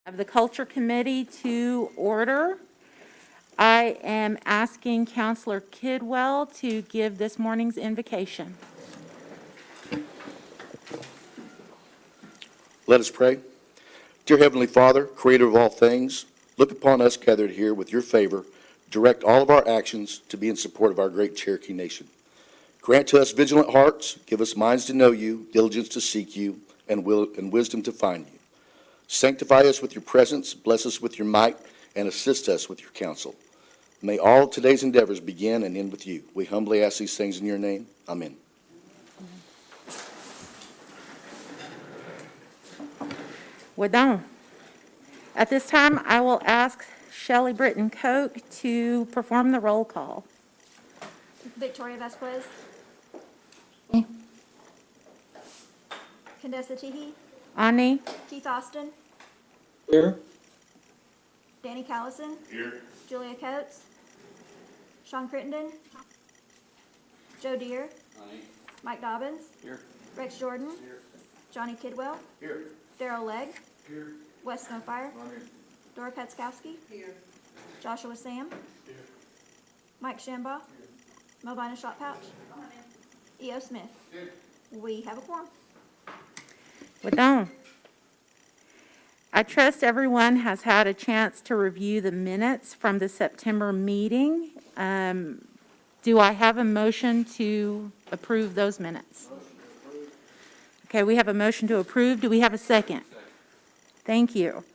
Of the Culture Committee to order. I am asking Counselor Kidwell to give this morning's invocation. Let us pray. Dear Heavenly Father, creator of all things, look upon us gathered here with your favor. Direct all of our actions to be in support of our great Cherokee nation. Grant to us vigilant hearts, give us minds to know you, diligence to seek you, and wisdom to find you. Sanctify us with your presence, bless us with your might, and assist us with your counsel. May all of today's endeavors begin and end with you. We humbly ask these things in your name. Amen. We're done. At this time, I will ask Shelley Britton Koch to perform the roll call. Victoria Vasquez. Condessa Teehee. Ani? Keith Austin. Here. Danny Callison. Here. Julia Coates. Sean Crittenden. Joe Deere. Aye. Mike Dobbins. Here. Rex Jordan. Here. Johnny Kidwell. Here. Darrell Legg. Here. Wes Snowfire. Here. Dora Katzkowski. Here. Joshua Sam. Here. Mike Shambaugh. Melvina Shot Pouch. E.O. Smith. Here. We have a quorum. We're done. I trust everyone has had a chance to review the minutes from the September meeting. Do I have a motion to approve those minutes? Okay, we have a motion to approve. Do we have a second? Thank you.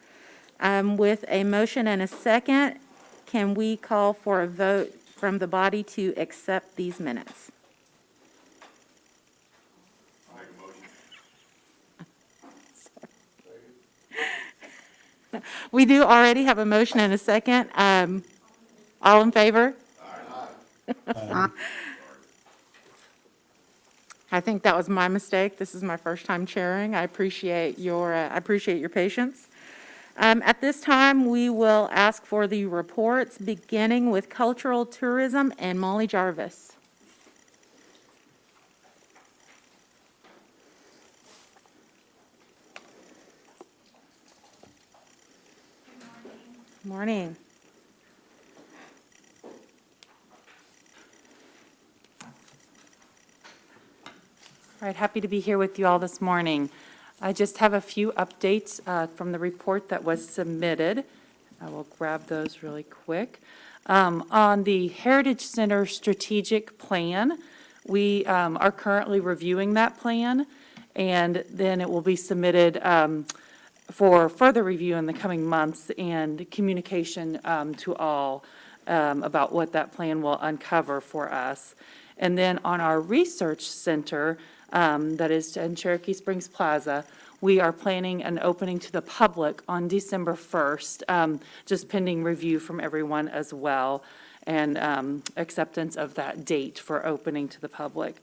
With a motion and a second, can we call for a vote from the body to accept these minutes? We do already have a motion and a second. All in favor? Aye. I think that was my mistake. This is my first time chairing. I appreciate your patience. At this time, we will ask for the reports, beginning with cultural tourism and Molly Jarvis. Morning. All right, happy to be here with you all this morning. I just have a few updates from the report that was submitted. I will grab those really quick. On the Heritage Center strategic plan, we are currently reviewing that plan, and then it will be submitted for further review in the coming months and communication to all about what that plan will uncover for us. And then on our research center, that is in Cherokee Springs Plaza, we are planning an opening to the public on December 1st, just pending review from everyone as well, and acceptance of that date for opening to the public.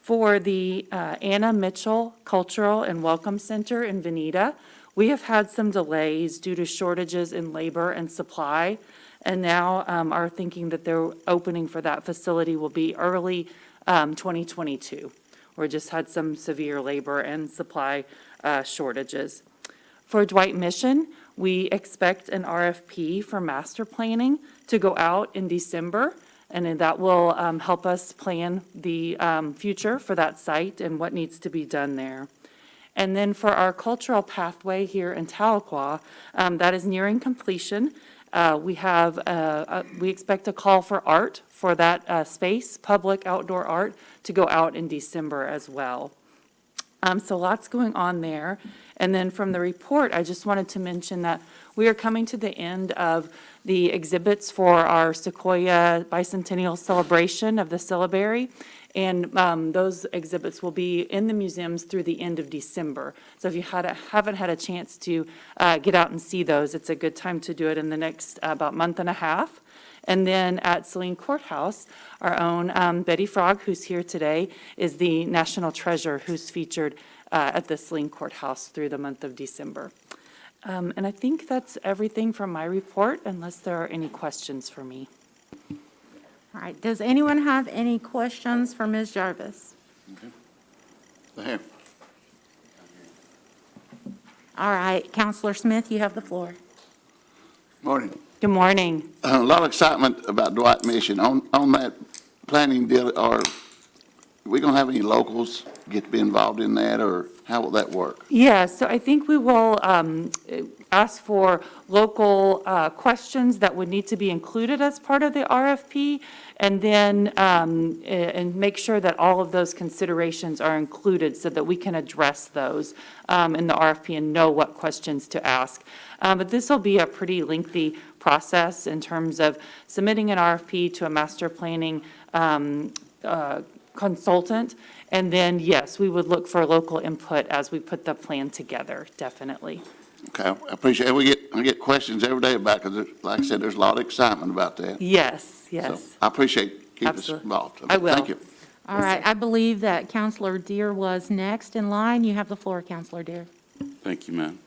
For the Anna Mitchell Cultural and Welcome Center in Veneta, we have had some delays due to shortages in labor and supply, and now are thinking that their opening for that facility will be early 2022. We just had some severe labor and supply shortages. For Dwight Mission, we expect an RFP for master planning to go out in December, and that will help us plan the future for that site and what needs to be done there. And then for our cultural pathway here in Tahlequah, that is nearing completion. We expect a call for art for that space, public outdoor art, to go out in December as well. So lots going on there. And then from the report, I just wanted to mention that we are coming to the end of the exhibits for our Sequoia Bicentennial Celebration of the Syllabary. And those exhibits will be in the museums through the end of December. So if you haven't had a chance to get out and see those, it's a good time to do it in the next about month and a half. And then at Saline Courthouse, our own Betty Frog, who's here today, is the national treasure who's featured at the Saline Courthouse through the month of December. And I think that's everything from my report, unless there are any questions for me. All right, does anyone have any questions for Ms. Jarvis? I have. All right, Counselor Smith, you have the floor. Morning. Good morning. A lot of excitement about Dwight Mission. On that planning deal, are we going to have any locals get to be involved in that, or how will that work? Yeah, so I think we will ask for local questions that would need to be included as part of the RFP, and then and make sure that all of those considerations are included so that we can address those in the RFP and know what questions to ask. But this will be a pretty lengthy process in terms of submitting an RFP to a master planning consultant. And then, yes, we would look for local input as we put the plan together, definitely. Okay, I appreciate it. I get questions every day about, because like I said, there's a lot of excitement about that. Yes, So yes. I appreciate keeping us Absolutely. involved. I will. Thank you. All right, I believe that Counselor Deere was next in line. You have the floor, Counselor Deere. Thank you, ma'am.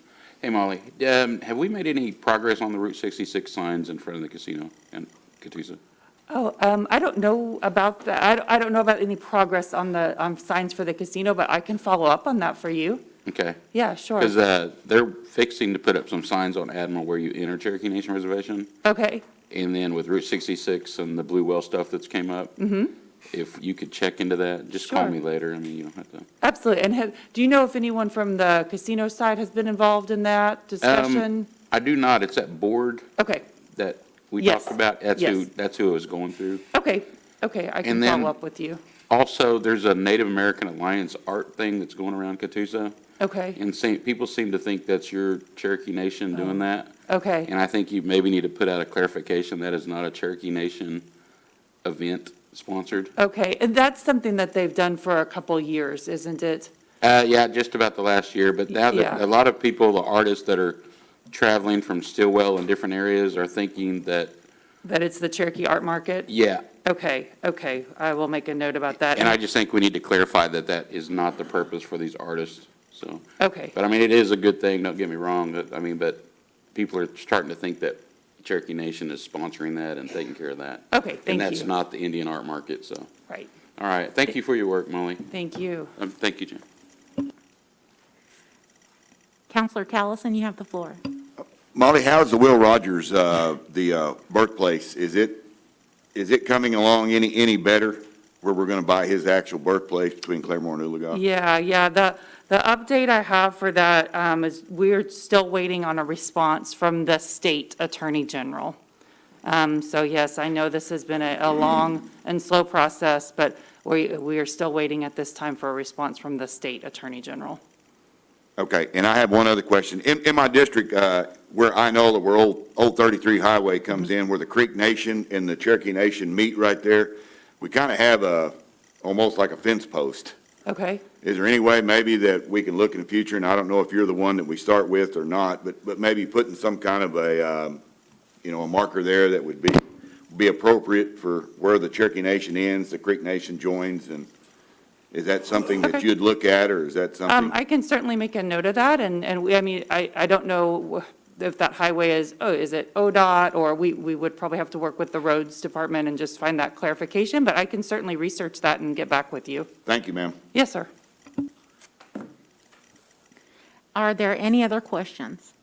Hey, Molly, have we made any progress on the Route 66 signs in front of the casino in Catoosa? Oh, I don't know about that. I don't know about any progress on the signs for the casino, but I can follow up on that for you. Okay. Yeah, sure. Because they're fixing to put up some signs on Admiral where you enter Cherokee Nation Reservation. Okay, And then with Route 66 and the Blue Well stuff that's came up, if you could check into that, just call Sure. me later. I mean, you don't have to. absolutely. And do you know if anyone from the casino side has been involved in that discussion? I do not. It's that board Okay, that we Yes. talked about. Yes. That's who it was going through. okay, okay, I can And then- follow up with you. Also, there's a Native American Alliance art thing that's going around Catoosa. Okay, And people seem to think that's your Cherokee Nation doing that. okay, And I think you maybe need to put out a clarification that is not a Cherokee Nation event sponsored. okay. And that's something that they've done for a couple years, isn't it? Yeah, just about the last year, but now Yeah. that a lot of people, the artists that are traveling from Stillwell and different areas are thinking that, That it's the Cherokee Art Market? yeah. Okay, okay. I will make a note about that. And I just think we need to clarify that that is not the purpose for these artists, so. Okay, But I mean, it is a good thing, don't get me wrong, but people are starting to think that Cherokee Nation is sponsoring that and taking care of that. okay, thank And you. that's not the Indian art market, so. Right, All right, thank you for your work, Molly. thank you. Thank you, Jim. Counselor Callison, you have the floor. Molly, how's the Will Rogers, the Birthplace? Is it coming along any better where we're going to buy his actual birthplace between Claremore and Oologah? Yeah. The update I have for that is we're still waiting on a response from the state attorney general. So yes, I know this has been a long and slow process, but we are still waiting at this time for a response from the state attorney general. Okay, and I have one other question. In my district, where Inola, where Old 33 Highway comes in, where the Creek Nation and the Cherokee Nation meet right there, we kind of have almost like a fence post. Okay, Is there any way maybe that we can look in the future, and I don't know if you're the one that we start with or not, but maybe putting some kind of a marker there that would be appropriate for where the Cherokee Nation ends, the Creek Nation joins, and is that something that Okay. you'd look at, or is that something? I can certainly make a note of that, and I don't know if that highway is it ODOT, or we would probably have to work with the roads department and just find that clarification, but I can certainly research that and get back with you. Thank you, ma'am. Yes, sir. Are there any other questions?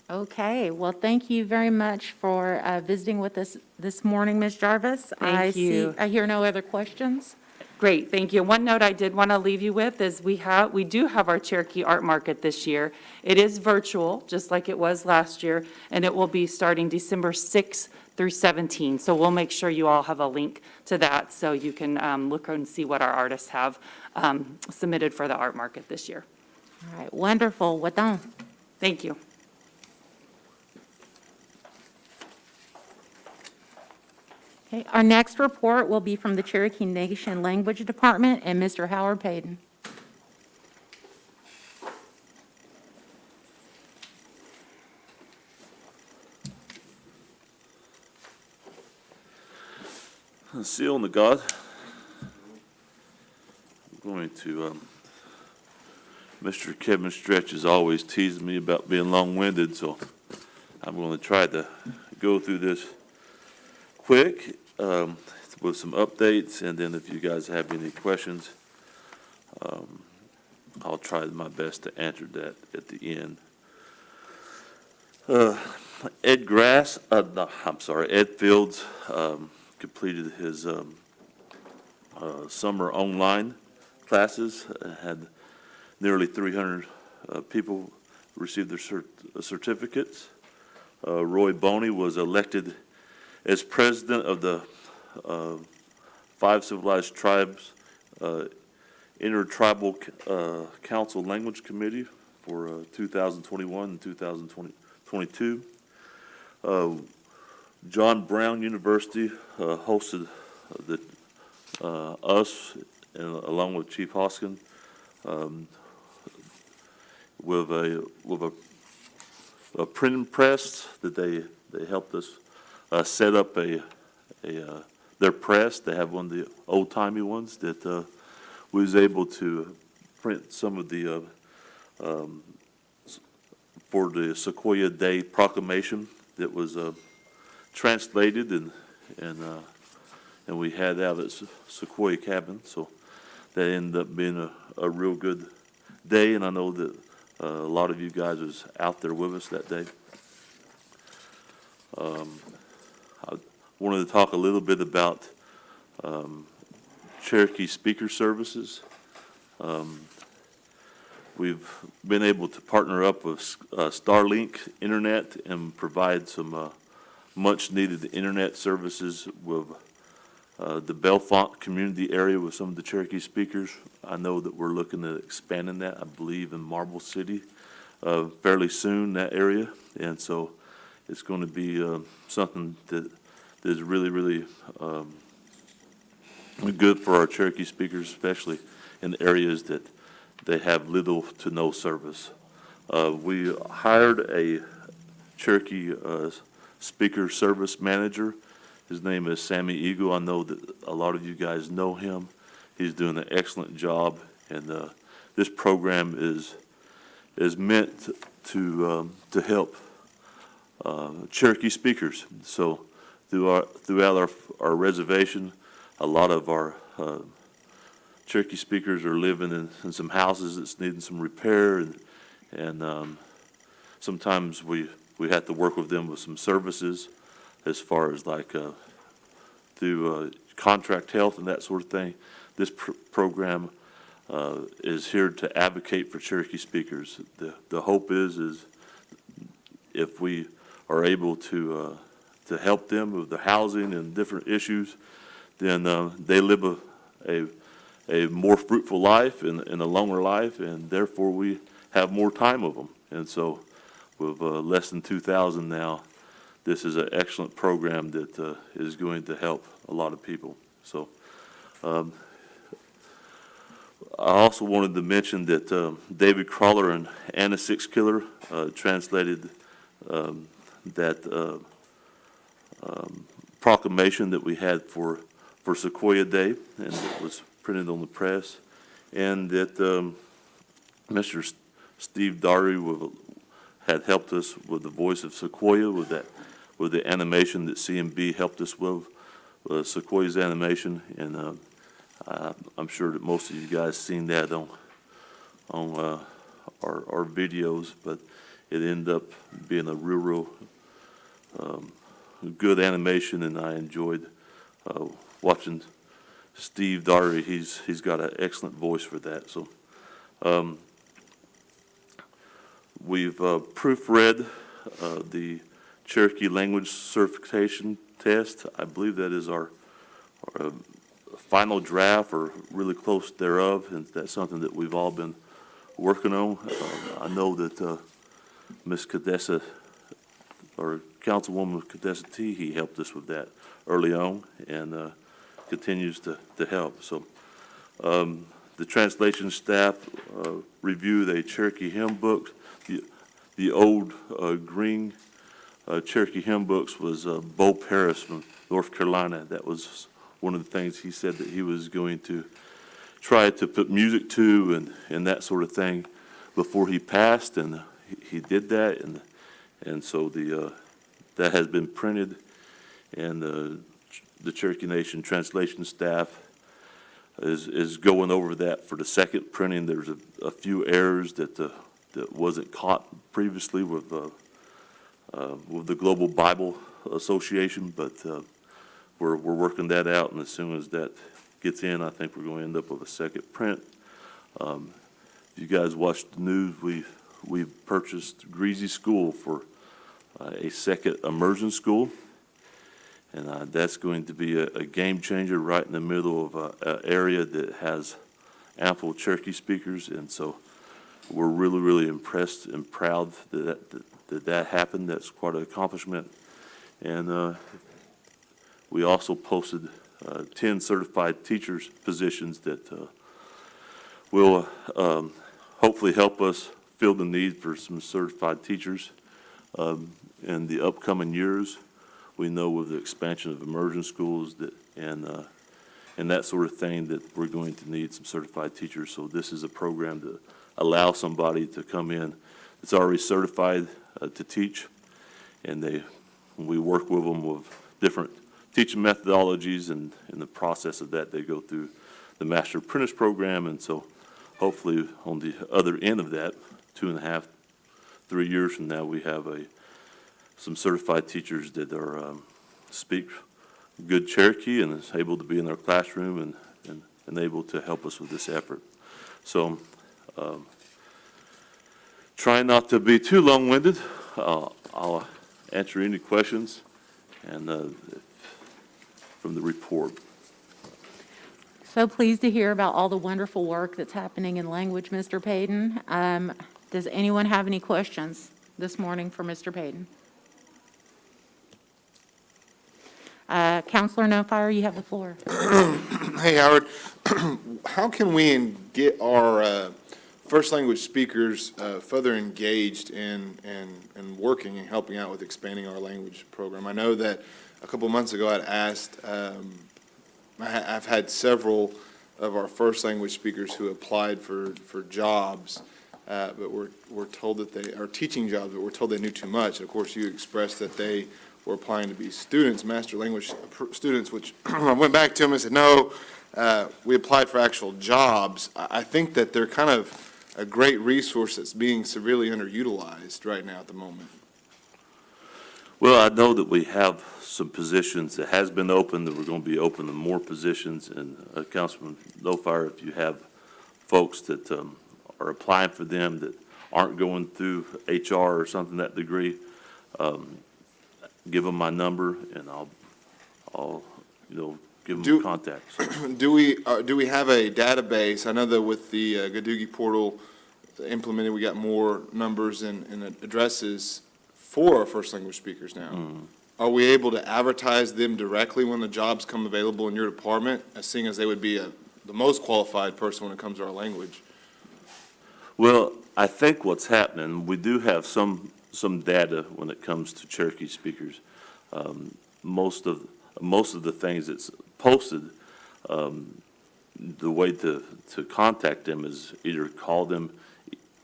Okay, well, thank you very much for visiting with us this morning, Ms. Jarvis. Thank you. I hear no other questions. Great, thank you. One note I did want to leave you with is we do have our Cherokee Art Market this year. It is virtual, just like it was last year, and it will be starting December 6th through 17th. So we'll make sure you all have a link to that so you can look and see what our artists have submitted for the art market this year. All right, wonderful. Well done. Thank you. Okay, our next report will be from the Cherokee Nation Language Department and Mr. Howard Payton. Seal on the God. I'm going to, Mr. Kevin Stretch is always teasing me about being long-winded, so I'm going to try to go through this quick with some updates, and then if you guys have any questions, I'll try my best to answer that at the end. Ed Fields completed his summer online classes, had nearly 300 people receive their certificates. Roy Boney was elected as president of the Five Civilized Tribes Intertribal Council Language Committee for 2021 and 2022. John Brown University hosted us, and along with Chief Hoskin, with a printing press that they helped us set up their press. They have one of the old-timey ones that we was able to print some of the for the Sequoia Day proclamation that was translated and we had out at Sequoia Cabin. So that ended up being a real good day, and I know that a lot of you guys was out there with us that day. I wanted to talk a little bit about Cherokee speaker services. We've been able to partner up with Starlink Internet and provide some much-needed internet services with the Bellefonte community area with some of the Cherokee speakers. I know that we're looking at expanding that, I believe, in Marble City fairly soon, that area. And so it's going to be something that is really, really good for our Cherokee speakers, especially in areas that they have little to no service. We hired a Cherokee speaker service manager. His name is Sammy Eagle. I know that a lot of you guys know him. He's doing an excellent job, and this program is meant to help Cherokee speakers. So throughout our reservation, a lot of our Cherokee speakers are living in some houses that's needing some repair, and sometimes we have to work with them with some services as far as like through contract health and that sort of thing. This program is here to advocate for Cherokee speakers. The hope is if we are able to help them with the housing and different issues, then they live a more fruitful life and a longer life, and therefore we have more time with them. And so with less than 2,000 now, this is an excellent program that is going to help a lot of people. So I also wanted to mention that David Crawler and Anna Sixkiller translated that proclamation that we had for Sequoia Day, and it was printed on the press, and that Mr. Steve Daugherty had helped us with the Voice of Sequoia with the animation that CMB helped us with, Sequoia's animation, and I'm sure that most of you guys seen that on our videos, but it ended up being a real good animation, and I enjoyed watching Steve Daugherty. He's got an excellent voice for that. So we've proofread the Cherokee language certification test. I believe that is our final draft, or really close thereof, and that's something that we've all been working on. I know that Ms. Cadessa, or Councilwoman Cadessa Teehee, helped us with that early on, and continues to help. So the translation staff reviewed a Cherokee hymn book. The old green Cherokee hymn books was Bo Paris from North Carolina. That was one of the things he said that he was going to try to put music to and that sort of thing before he passed, and he did that, and so that has been printed, and the Cherokee Nation translation staff is going over that for the second printing. There's a few errors that wasn't caught previously with the Global Bible Association, but we're working that out, and as soon as that gets in, I think we're going to end up with a second print. If you guys watched the news, we purchased Greasy School for a second immersion school, and that's going to be a game changer right in the middle of an area that has ample Cherokee speakers, and so we're really, really impressed and proud that happened. That's quite an accomplishment. And we also posted 10 certified teachers positions that will hopefully help us fill the need for some certified teachers in the upcoming years. We know with the expansion of immersion schools and that sort of thing that we're going to need some certified teachers. So this is a program to allow somebody to come in that's already certified to teach, and we work with them with different teaching methodologies, and in the process of that, they go through the Master Apprentice program, and so hopefully on the other end of that, 2.5, 3 years from now, we have some certified teachers that are speak good Cherokee and is able to be in their classroom and able to help us with this effort. So try not to be too long-winded. I'll answer any questions and from the report. So pleased to hear about all the wonderful work that's happening in language, Mr. Payton. Does anyone have any questions this morning for Mr. Payton? Counselor No Fire, you have the floor. Hey, Howard. How can we get our first language speakers further engaged in working and helping out with expanding our language program? I know that a couple months ago I'd asked, I've had several of our first language speakers who applied for jobs, but we're told that they are teaching jobs, but we're told they knew too much. Of course, you expressed that they were applying to be students, master language students, which I went back to them and said, no, we applied for actual jobs. I think that they're kind of a great resource that's being severely underutilized right now at the moment. Well, I know that we have some positions that has been open, that we're going to be opening more positions, and Councilman No Fire, if you have folks that are applying for them that aren't going through HR or something to that degree, give them my number, and I'll give them contacts. Do we have a database? I know that with the Gadoogie portal implemented, we got more numbers and addresses for our first language speakers now. Are we able to advertise them directly when the jobs come available in your department, seeing as they would be the most qualified person when it comes to our language? Well, I think what's happening, we do have some data when it comes to Cherokee speakers. Most of the things that's posted, the way to contact them is either call them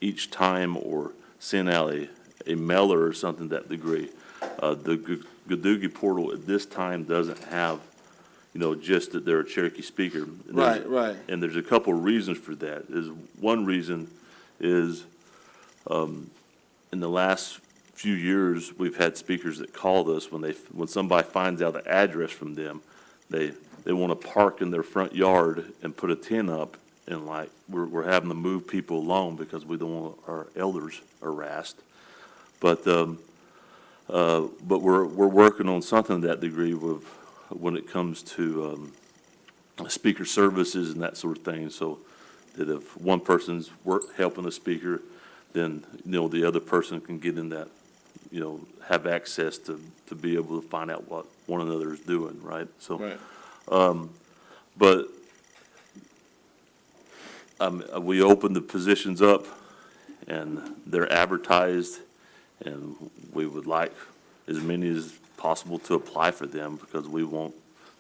each time or send out a mailer or something to that degree. The Gadoogie portal at this time doesn't have, just that they're a Cherokee speaker. Right. And there's a couple of reasons for that. One reason is in the last few years, we've had speakers that called us when somebody finds out the address from them, they want to park in their front yard and put a tent up, and we're having to move people along because we don't want our elders harassed. But we're working on something to that degree when it comes to speaker services and that sort of thing, so that if one person's helping a speaker, then the other person can get in that, have access to be able to find out what one another is doing, right? So, Right. But we open the positions up, and they're advertised, and we would like as many as possible to apply for them because we want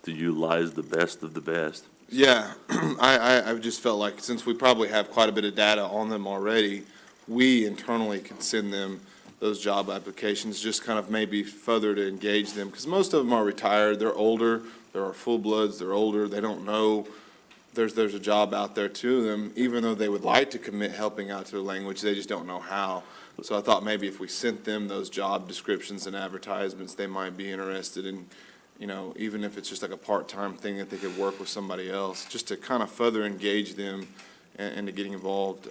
to utilize the best of the best. Yeah, I've just felt like since we probably have quite a bit of data on them already, we internally can send them those job applications, just kind of maybe further to engage them, because most of them are retired, they're older, they're our full bloods, they're older, they don't know there's a job out there to them, even though they would like to commit helping out to a language, they just don't know how. So I thought maybe if we sent them those job descriptions and advertisements, they might be interested in, even if it's just like a part-time thing that they could work with somebody else, just to kind of further engage them into getting involved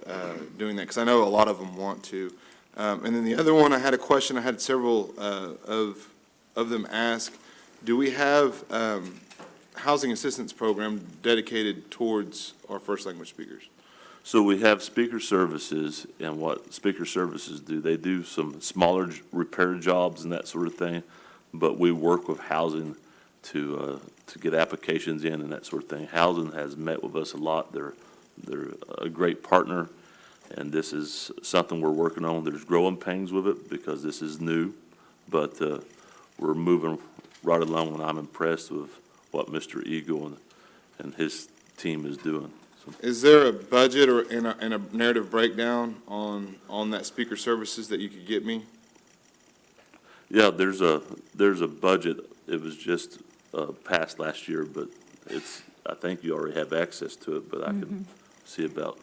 doing that, because I know a lot of them want to. And then the other one, I had a question, I had several of them ask, do we have housing assistance program dedicated towards our first language speakers? So we have speaker services, and what speaker services do, they do some smaller repair jobs and that sort of thing, but we work with housing to get applications in and that sort of thing. Housing has met with us a lot. They're a great partner, and this is something we're working on. There's growing pains with it because this is new, but we're moving right along, and I'm impressed with what Mr. Eagle and his team is doing. So, Is there a budget or in a narrative breakdown on that speaker services that you could get me? yeah, there's a budget. It was just passed last year, but I think you already have access to it, but I can see about.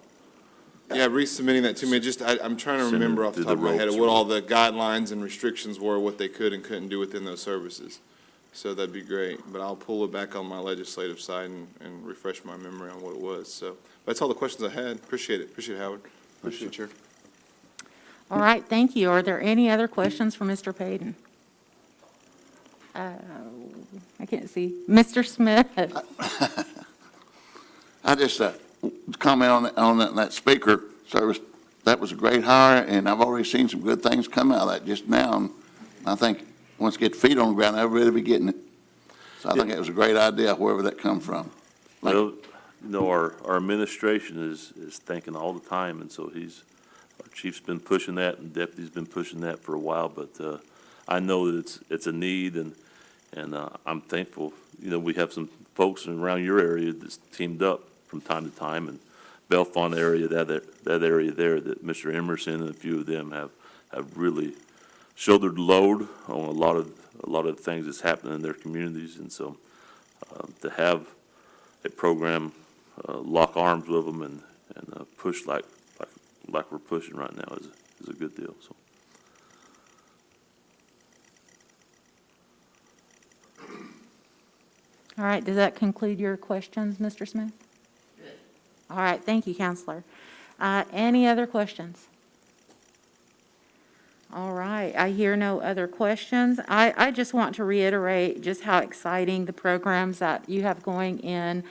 Yeah, resubmitting that to me, I'm trying to Send it remember off the through top the of my head ropes what or- all the guidelines and restrictions were, what they could and couldn't do within those services. So that'd be great, but I'll pull it back on my legislative side and refresh my memory on what it was. So that's all the questions I had. Appreciate it. Appreciate it, Howard. Appreciate it, Chair. All right, thank you. Are there any other questions for Mr. Payton? I can't see. Mr. Smith? I just comment on that speaker service. That was a great hire, and I've already seen some good things come out of that just now. And I think once you get feet on the ground, they'll really be getting it. So I think it was a great idea, wherever that come from. Well, our administration is thinking all the time, and so our chief's been pushing that, and deputy's been pushing that for a while, but I know that it's a need, and I'm thankful. We have some folks around your area that's teamed up from time to time, and Bellefonte area, that area there, that Mr. Emerson and a few of them have really shouldered the load on a lot of things that's happening in their communities, and so to have a program lock arms with them and push like we're pushing right now is a good deal. So. All right, does that conclude your questions, Mr. Smith? Good. All right, thank you, Counselor. Any other questions? All right, I hear no other questions. I just want to reiterate just how exciting the programs that you have going in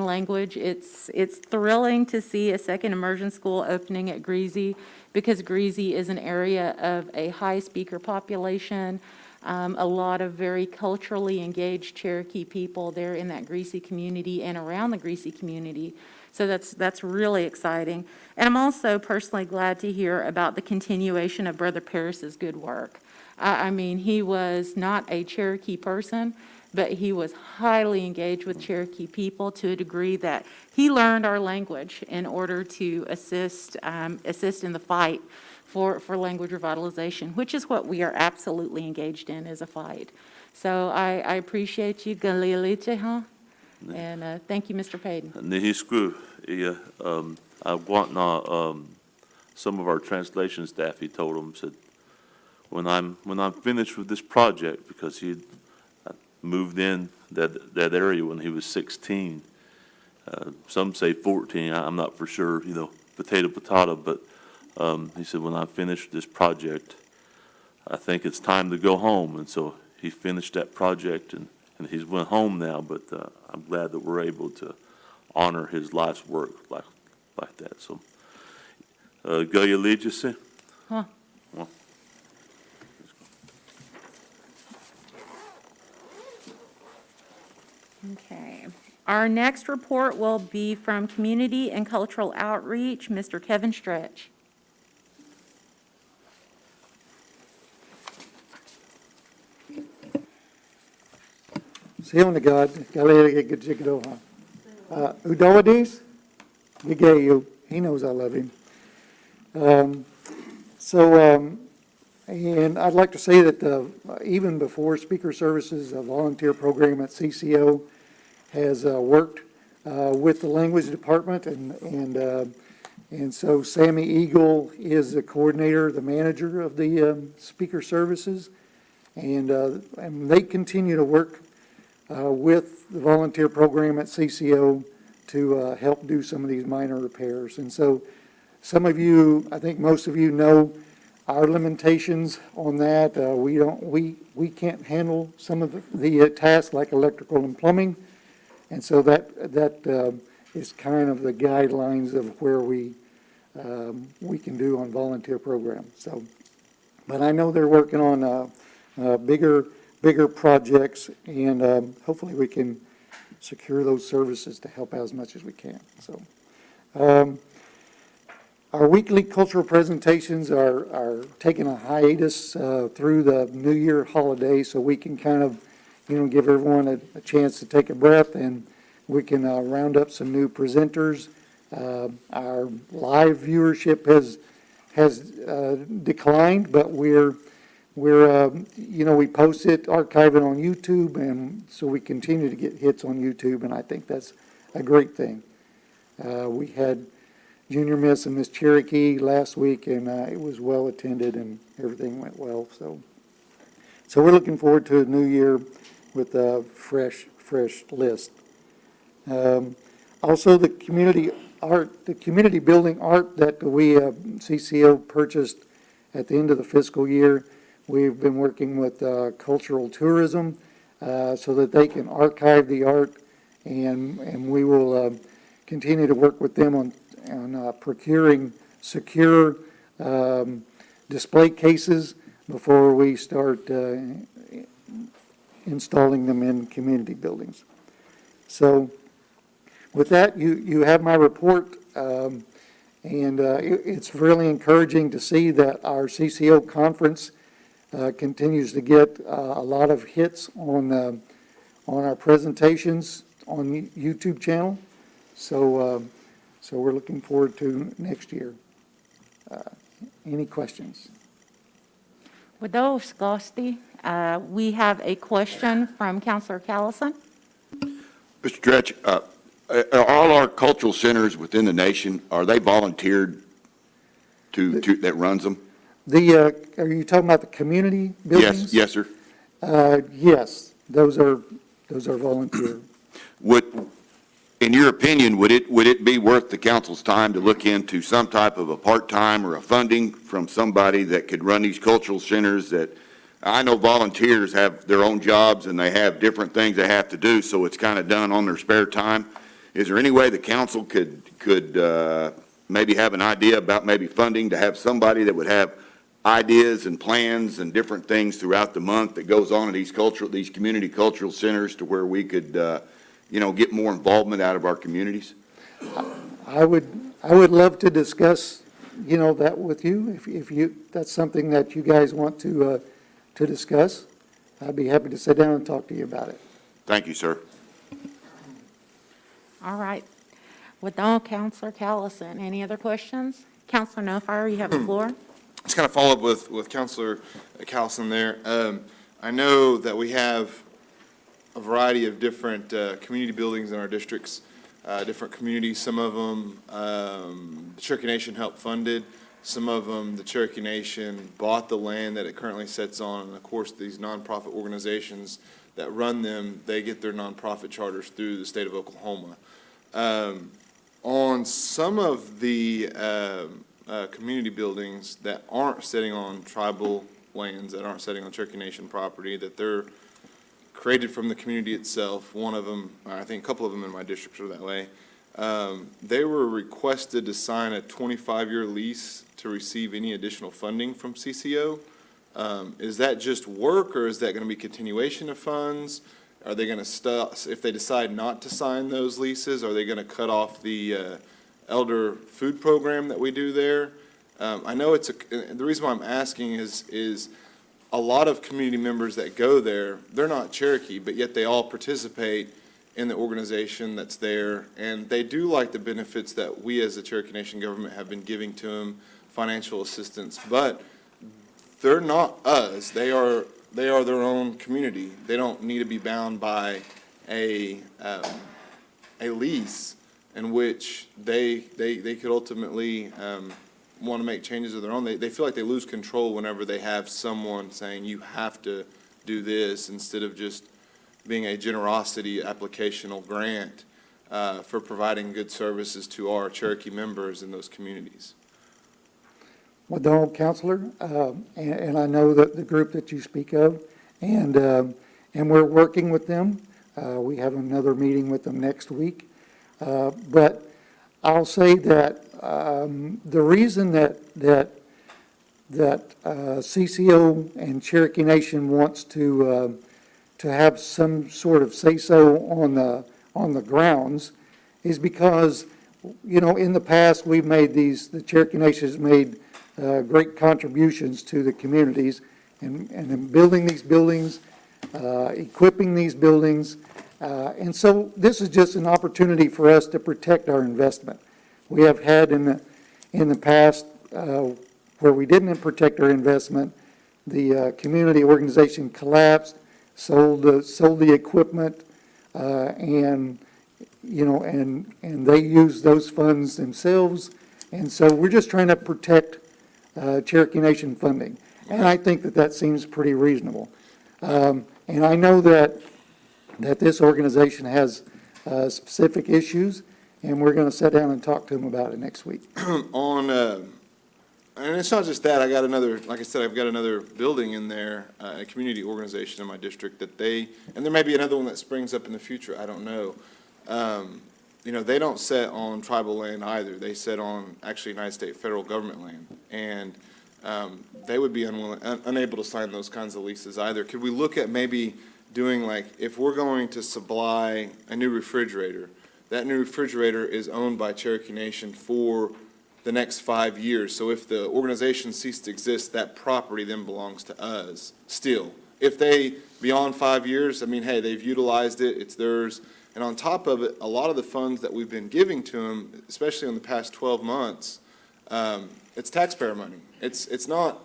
language. It's thrilling to see a second immersion school opening at Greasy, because Greasy is an area of a high speaker population. A lot of very culturally engaged Cherokee people there in that Greasy community and around the Greasy community. So that's really exciting. And I'm also personally glad to hear about the continuation of Brother Paris's good work. I mean, he was not a Cherokee person, but he was highly engaged with Cherokee people to a degree that he learned our language in order to assist in the fight for language revitalization, which is what we are absolutely engaged in, is a fight. So I appreciate you, Galilite, and thank you, Mr. Payton. Nihisku, I want some of our translation staff, he told them, said, when I'm finished with this project, because he moved in that area when he was 16, some say 14, I'm not for sure, potato, but he said, when I finish this project, I think it's time to go home. And so he finished that project, and he's went home now, but I'm glad that we're able to honor his life's work like that. So, Gaya Legisi? Huh. Well, Okay. Our next report will be from Community and Cultural Outreach, Mr. Kevin Stretch. Sione God, Galilea Gajigadoha. Udoadis, Gigayu, he knows I love him. And I'd like to say that even before Speaker Services, a volunteer program at CCO has worked with the language department, and so Sammy Eagle is the coordinator, the manager of the speaker services, and they continue to work with the volunteer program at CCO to help do some of these minor repairs. And so some of you, I think most of you know our limitations on that. We can't handle some of the tasks like electrical and plumbing. And so that is kind of the guidelines of where we can do on volunteer programs. So, but I know they're working on bigger projects, and hopefully we can secure those services to help out as much as we can. So, our weekly cultural presentations are taking a hiatus through the New Year holiday, so we can kind of, give everyone a chance to take a breath, and we can round up some new presenters. Our live viewership has declined, but we post it, archive it on YouTube, and so we continue to get hits on YouTube, and I think that's a great thing. We had Junior Miss and Miss Cherokee last week, and it was well attended, and everything went well. So we're looking forward to a new year with a fresh list. Also, the community building art that we CCO purchased at the end of the fiscal year. We've been working with cultural tourism so that they can archive the art, and we will continue to work with them on procuring secure display cases before we start installing them in community buildings. So with that, you have my report, and it's really encouraging to see that our CCO conference continues to get a lot of hits on our presentations on YouTube channel. So we're looking forward to next year. Any questions? With those, Gosti, we have a question from Councilor Callison. Mr. Dretch, all our cultural centers within the nation, are they volunteered that runs them? Are you talking about the community buildings? Yes, sir. Yes, those are volunteer. In your opinion, would it be worth the council's time to look into some type of a part-time or a funding from somebody that could run these cultural centers? That I know volunteers have their own jobs and they have different things they have to do, so it's kind of done on their spare time. Is there any way the council could maybe have an idea about maybe funding to have somebody that would have ideas and plans and different things throughout the month that goes on in these community cultural centers, to where we could get more involvement out of our communities? I would love to discuss, that with you. If that's something that you guys want to discuss, I'd be happy to sit down and talk to you about it. Thank you, sir. All right. With that, Councilor Callison, any other questions? Councilor Nofire, you have the floor. Just kind of follow up with Councilor Callison there. I know that we have a variety of different community buildings in our districts, different communities. Some of them the Cherokee Nation helped funded. Some of them the Cherokee Nation bought the land that it currently sits on. And of course, these nonprofit organizations that run them, they get their nonprofit charters through the state of Oklahoma. On some of the community buildings that aren't sitting on tribal lands, that aren't sitting on Cherokee Nation property, that they're created from the community itself. One of them, I think a couple of them in my district are that way. They were requested to sign a 25-year lease to receive any additional funding from CCO. Is that just work, or is that going to be continuation of funds? Are they going to stop, if they decide not to sign those leases, are they going to cut off the elder food program that we do there? I know the reason why I'm asking is a lot of community members that go there, they're not Cherokee, but yet they all participate in the organization that's there, and they do like the benefits that we as the Cherokee Nation government have been giving to them, financial assistance, but they're not us. They are their own community. They don't need to be bound by a a lease in which they could ultimately want to make changes of their own. They feel like they lose control whenever they have someone saying, you have to do this, instead of just being a generosity applicational grant for providing good services to our Cherokee members in those communities. Well, Donald, Counselor, and I know that the group that you speak of, and we're working with them. We have another meeting with them next week. But I'll say that the reason that CCO and Cherokee Nation wants to have some sort of say-so on the grounds is because, you know, in the past, we've made the Cherokee Nation has made great contributions to the communities and in building these buildings, equipping these buildings. And so this is just an opportunity for us to protect our investment. We have had in the past where we didn't protect our investment, the community organization collapsed, sold the equipment, and you know, and they used those funds themselves. And so we're just trying to protect Cherokee Nation funding. And I think that seems pretty reasonable. And I know that this organization has specific issues, and we're going to sit down and talk to them about it next week. And it's not just that, like I said, I've got another building in there, a community organization in my district and there may be another one that springs up in the future, I don't know. You know, they don't sit on tribal land either. They sit on actually United States federal government land. And they would be unable to sign those kinds of leases either. Could we look at maybe doing, like, if we're going to supply a new refrigerator, that new refrigerator is owned by Cherokee Nation for the next 5 years. So if the organization ceased to exist, that property then belongs to us still. If they, beyond 5 years, I mean, hey, they've utilized it, it's theirs. And on top of it, a lot of the funds that we've been giving to them, especially in the past 12 months, it's taxpayer money. It's not,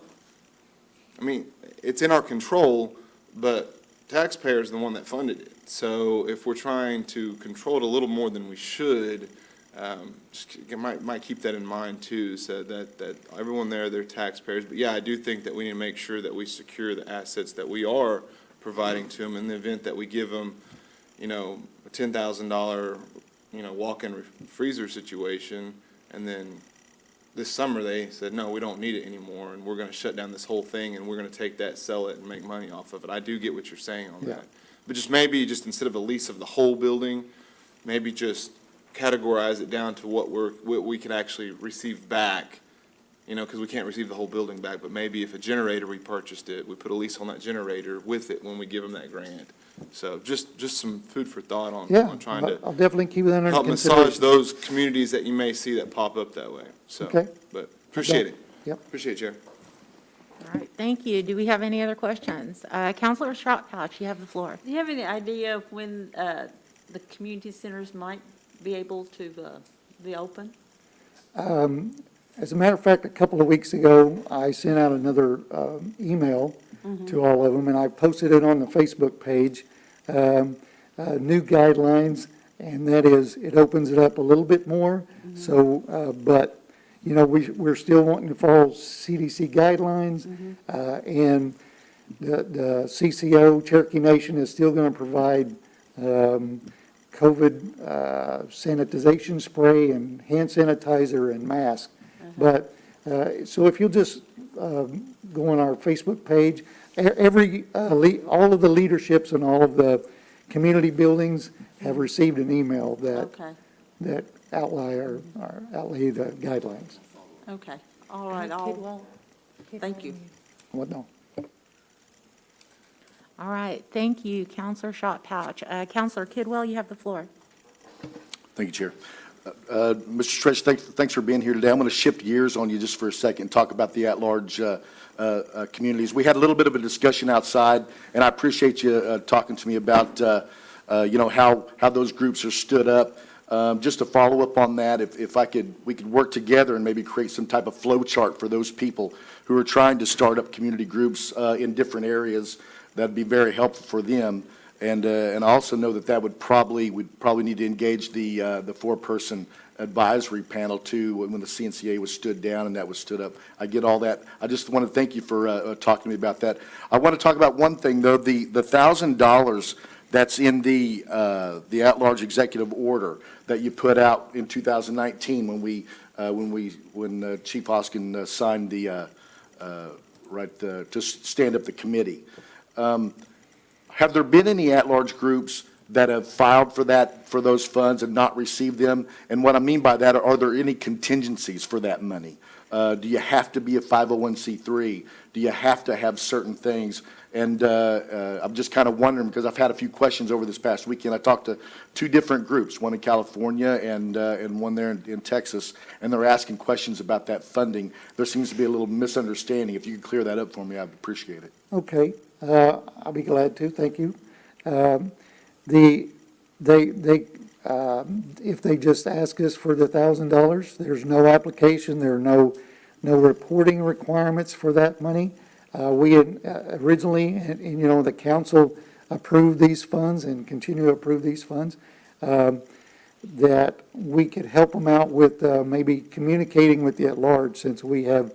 I mean, it's in our control, but taxpayers are the one that funded it. So if we're trying to control it a little more than we should, might keep that in mind too, so that everyone there, they're taxpayers. But yeah, I do think that we need to make sure that we secure the assets that we are providing to them in the event that we give them, you know, a $10,000, you know, walk-in freezer situation, and then this summer they said, no, we don't need it anymore, and we're going to shut down this whole thing, and we're going to take that, sell it, and make money off of it. I do get what you're saying on that. But just maybe, just instead of a lease of the whole building, maybe just categorize it down to what we can actually receive back, you know, because we can't receive the whole building back, but maybe if a generator, we purchased it, we put a lease on that generator with it when we give them that grant. So just some food for thought on trying to I'll definitely keep that under help consideration. massage those communities that you may see that pop up that way. So, Okay. but appreciate it. Yep. Appreciate it, Chair. All right, thank you. Do we have any other questions? Counselor Shotpouch, you have the floor. Do you have any idea of when the community centers might be able to be open? As a matter of fact, a couple of weeks ago, I sent out another email to all of them, and I posted it on the Facebook page, new guidelines, and that is, it opens it up a little bit more. So, but, you know, we're still wanting to follow CDC guidelines, and the CCO, Cherokee Nation, is still going to provide COVID sanitization spray and hand sanitizer and mask. But, so if you'll just go on our Facebook page, all of the leaderships and all of the community buildings have received an email that outlay the guidelines. Okay, all right, thank you. What, no? All right, thank you, Counselor Shotpouch. Counselor Kidwell, you have the floor. Thank you, Chair. Mr. Stretch, thanks for being here today. I'm going to shift gears on you just for a second and talk about the at-large communities. We had a little bit of a discussion outside, and I appreciate you talking to me about, you know, how those groups are stood up. Just to follow up on that, if we could work together and maybe create some type of flow chart for those people who are trying to start up community groups in different areas. That'd be very helpful for them. And I also know that we'd probably need to engage the four-person advisory panel too, when the CNCA was stood down and that was stood up. I get all that. I just want to thank you for talking to me about that. I want to talk about one thing though, the $1,000 that's in the at-large executive order that you put out in 2019 when Chief Hoskin signed the to stand up the committee. Have there been any at-large groups that have filed for those funds and not received them? And what I mean by that, are there any contingencies for that money? Do you have to be a 501c3? Do you have to have certain things? And I'm just kind of wondering, because I've had a few questions over this past weekend. I talked to two different groups, one in California and one there in Texas, and they're asking questions about that funding. There seems to be a little misunderstanding. If you could clear that up for me, I'd appreciate it. Okay, I'll be glad to, thank you. If they just ask us for the $1,000, there's no application, there are no reporting requirements for that money. We had originally, and the council approved these funds and continue to approve these funds, that we could help them out with maybe communicating with the at-large, since we have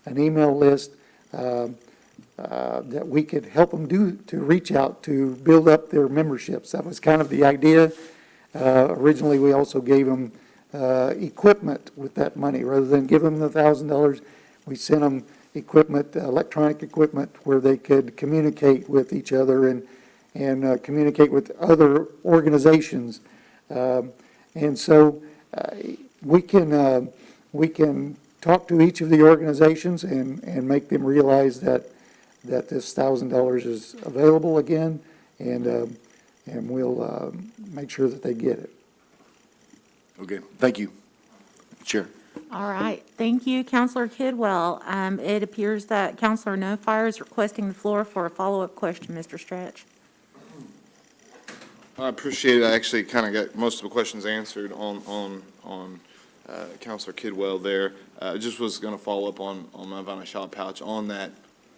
an email list that we could help them to reach out to build up their memberships. That was kind of the idea. Originally, we also gave them equipment with that money. Rather than give them the $1,000, we sent them equipment, electronic equipment, where they could communicate with each other and communicate with other organizations. And so we can talk to each of the organizations and make them realize that this $1,000 is available again, and we'll make sure that they get it. Okay, thank you, Chair. All right, thank you, Counselor Kidwell. It appears that Counselor No Fire is requesting the floor for a follow-up question, Mr. Stretch. I appreciate it. I actually kind of got most of the questions answered on Counselor Kidwell there. I just was going to follow up on my Vanna Shop Pouch on that,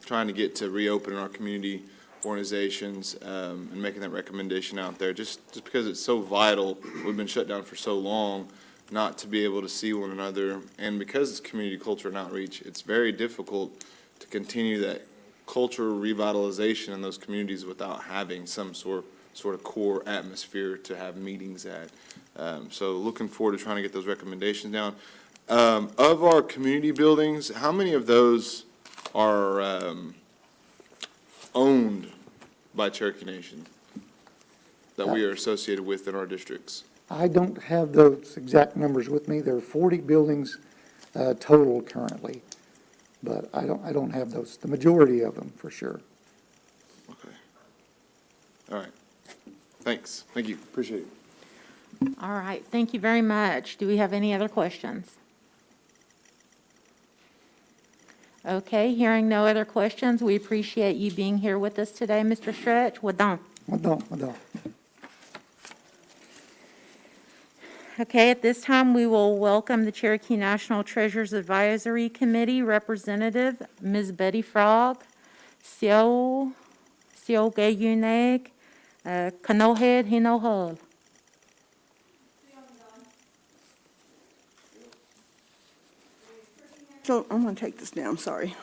trying to get to reopen our community organizations and making that recommendation out there, just because it's so vital. We've been shut down for so long, not to be able to see one another. And because it's community culture and outreach, it's very difficult to continue that cultural revitalization in those communities without having some sort of core atmosphere to have meetings at. So looking forward to trying to get those recommendations down. Of our community buildings, how many of those are owned by Cherokee Nation that we are associated with in our districts? I don't have those exact numbers with me. There are 40 buildings total currently, but I don't have those, the majority of them, for sure. Okay. All right. Thanks. Thank you. Appreciate it. All right, thank you very much. Do we have any other questions? Okay, hearing no other questions, we appreciate you being here with us today, Mr. Stretch. Wadon. Wadon. Okay, at this time, we will welcome the Cherokee National Treasures Advisory Committee representative, Ms. Betty Frog, Sio Gayuneg, Kanohed Hinohol. So I'm going to take this down, sorry.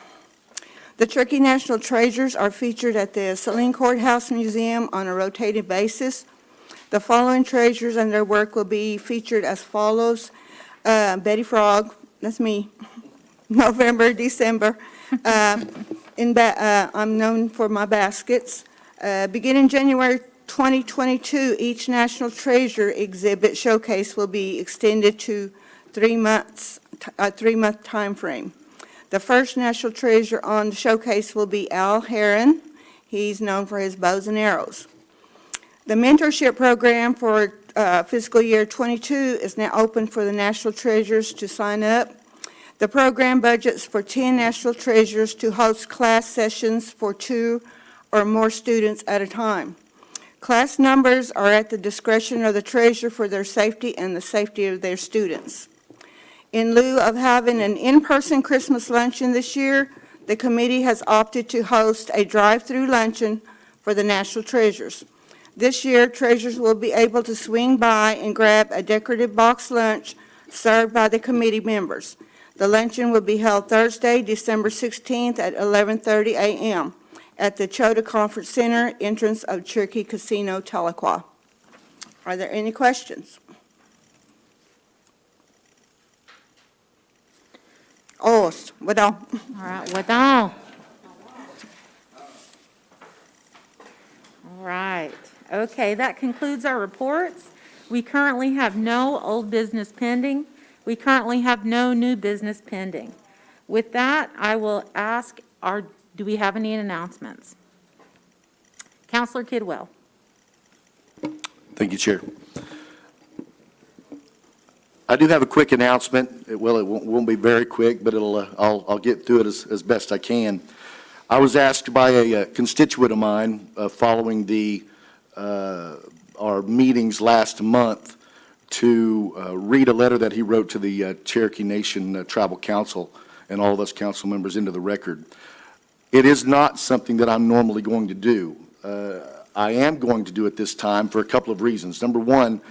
The Cherokee National Treasures are featured at the Saline Courthouse Museum on a rotating basis. The following treasures and their work will be featured as follows. Betty Frog, that's me, November, December. I'm known for my baskets. Beginning January 2022, each National Treasure exhibit showcase will be extended to 3 months, a 3-month time frame. The first National Treasure on the showcase will be Al Heron. He's known for his bows and arrows. The mentorship program for fiscal year 22 is now open for the National Treasures to sign up. The program budgets for 10 National Treasures to host class sessions for 2 or more students at a time. Class numbers are at the discretion of the treasurer for their safety and the safety of their students. In lieu of having an in-person Christmas luncheon this year, the committee has opted to host a drive-through luncheon for the National Treasures. This year, treasurers will be able to swing by and grab a decorative box lunch served by the committee members. The luncheon will be held Thursday, December 16th at 11:30 a.m. at the Chota Conference Center, entrance of Cherokee Casino, Tahlequah. Are there any questions? Oh, well, All right, Wadon. All right, okay, that concludes our reports. We currently have no old business pending. We currently have no new business pending. With that, I will ask do we have any announcements? Counselor Kidwell. Thank you, Chair. I do have a quick announcement. It won't be very quick, but I'll get through it as best I can. I was asked by a constituent of mine following our meetings last month to read a letter that he wrote to the Cherokee Nation Tribal Council and all of us council members into the record. It is not something that I'm normally going to do. I am going to do it this time for a couple of reasons. Number one,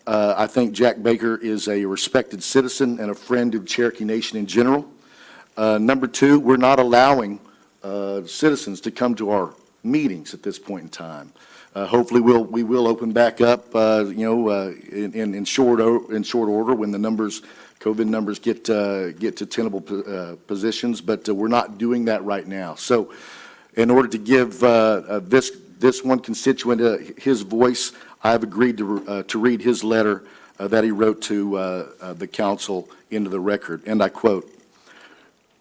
I think Jack Baker is a respected citizen and a friend of Cherokee Nation in general. Number two, we're not allowing citizens to come to our meetings at this point in time. Hopefully, we will open back up, in short order when the COVID numbers get to tenable positions, but we're not doing that right now. So, in order to give this one constituent his voice, I have agreed to read his letter that he wrote to the council into the record, and I quote,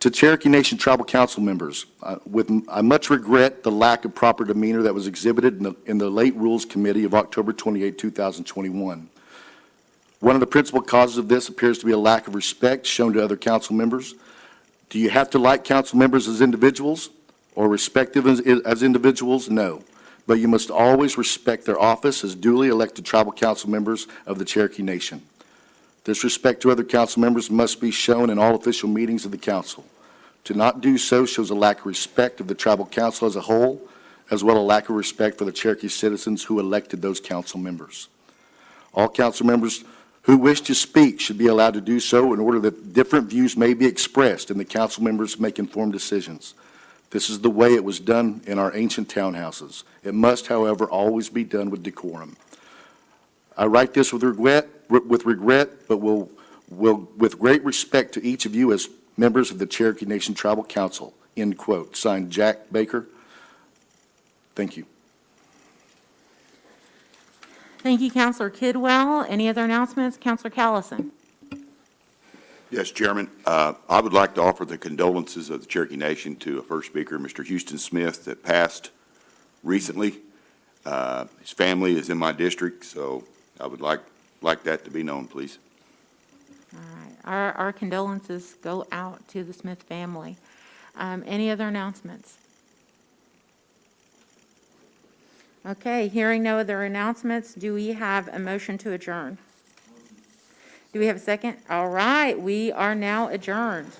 "To Cherokee Nation Tribal Council members, I much regret the lack of proper demeanor that was exhibited in the late Rules Committee of October 28, 2021. One of the principal causes of this appears to be a lack of respect shown to other council members. Do you have to like council members as individuals or respect them as individuals? No. But you must always respect their office as duly elected tribal council members of the Cherokee Nation. This respect to other council members must be shown in all official meetings of the council. To not do so shows a lack of respect of the tribal council as a whole, as well as a lack of respect for the Cherokee citizens who elected those council members. All council members who wish to speak should be allowed to do so in order that different views may be expressed and the council members make informed decisions. This is the way it was done in our ancient townhouses. It must, however, always be done with decorum. I write this with regret, but will with great respect to each of you as members of the Cherokee Nation Tribal Council." End quote. Signed, Jack Baker. Thank you. Thank you, Counselor Kidwell. Any other announcements? Counselor Callison. Yes, Chairman. I would like to offer the condolences of the Cherokee Nation to a first speaker, Mr. Houston Smith, that passed recently. His family is in my district, so I would like that to be known, please. All right. Our condolences go out to the Smith family. Any other announcements? Okay, hearing no other announcements, do we have a motion to adjourn? Do we have a second? All right, we are now adjourned.